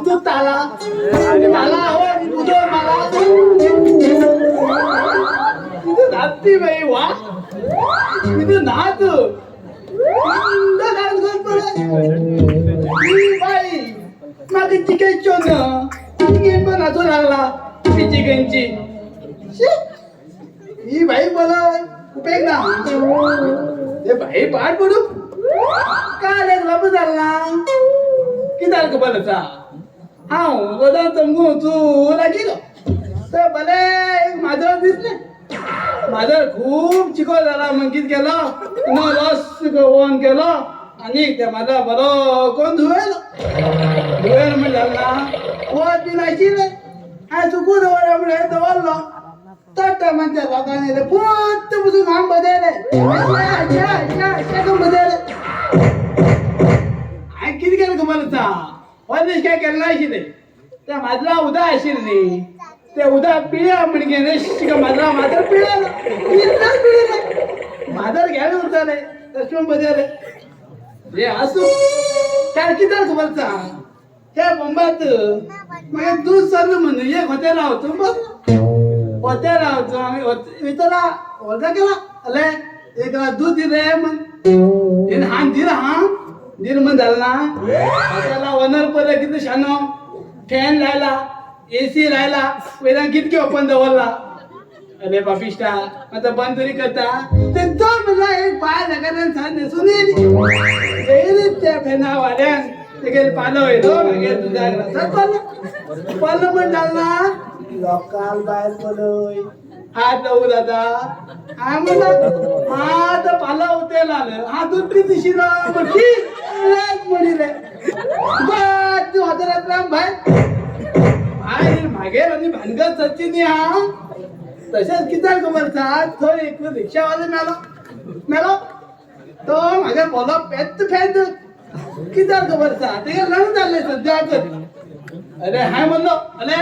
तू ताला नाचती बाई वा तिथं नाच बाई माझी चिकन चोन चिकन पण नाचू लागला ती चिकनची ही बाई बोला उपयोग ना ते बाई पाठ पडू काय बाबू झाला किती का बोलायचा हा गोदा तंगू तू गेलो तर भले माझं दिसले माझं खूप चिको झाला मंगीत गेलं न रस ओन केलं आणि त्या माझा बरं कोण धुवेल म्हणजे ना वर पिलायची रे हा चुकू दवरमुळे दवरलो तट म्हणते लोकांनी पोत बसून आम बदलले बदलले किती केलं का मला वरदेश काय केलं नाही त्या माझला उदा असेल रे ते उदा पिळ्या म्हणजे रे माझा मात्र पिळाला माधर घ्यायला होता रे तसं बदल रे असू काय किती तुम्हाला त्या बोंबात मग दूध सरलं म्हणून एक हॉटेल होतो बघ हॉटेल होतो आम्ही विचारला होता केला अले एक दूध दिले मग हा दिला हा निर्मन झाला ना त्याला ओनर पर किती शानो फॅन राहिला एसी राहिला वेदांत कितके ओपन दवरला अरे पापिष्टा आता बंद तरी करता ते दोन मला एक बाय लगाने सांग नेसून येईल त्या फॅना वाड्यान ते गेले पालं होईल मागे तुझ्या रसात पालं पण झाला लोकाल बाहेर पडोय हात लावू दादा हा म्हणला हा तर पाला होते लाल हा दूध किती शिरा म्हणले तू हजारात राम बाहेर बाहेर मागे आणि भानगड सचिनी हा तशाच किती खबरचा तो एक रिक्षावाले मेलो तो मागे बोला पेत फेत किती खबरचा ते लढून चालले सध्या अरे हाय म्हणलो अरे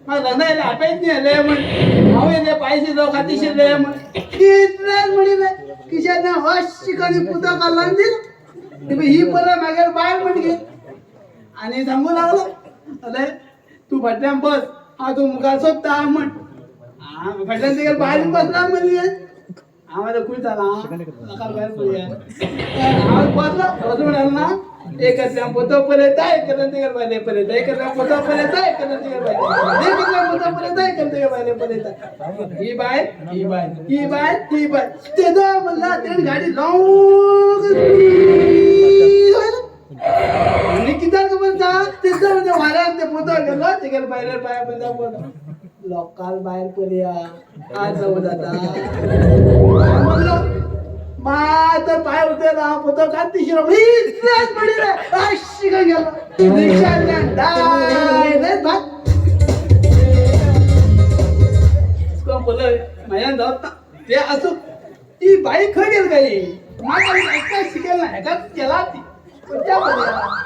मग लग्न आपेच नाही आले म्हण हाव येते पायसे जाऊ खाती शिरले म्हण कितल्याच म्हणले किशाने हस शिकानी पुता काढला दिल ही परत मागे बाहेर म्हणजे आणि सांगू लागलो अरे तू फाटल्यान बस हा तू मुखार सोपता म्हण हा फाटल्यान तिकडे बाहेर बसला म्हणली आम्हाला कुठ झाला नका बाहेर पडूया बसलो म्हणाल ना एक पोतो पर्यंत एक तिकडे बाहेर पर्यंत एक पोतो पर्यंत एक तिकडे बाहेर पोतो पर्यंत एक तिकडे बाहेर पर्यंत ही बाय ही बाय ही बाय ही बाय ते म्हणला ते गाडी लावून आणि किती म्हणता तिथं म्हणजे वाऱ्यात ते पोतो गेलो तिकडे बाहेर पाया पर्यंत लोकाल बाहेर पडूया आज जाऊ दादा म्हणलो मा तर पाय होते ना पोतो काढती शिरो इतल्याच पडी रे अशी काय गेलो रिक्षातल्या डाय रे भात कोण बोलय मायान जात ते असो ती बाई खय गेल काही माझा ऐका शिकेल ना ह्याच्यात गेला ती कोणत्या बोलल्या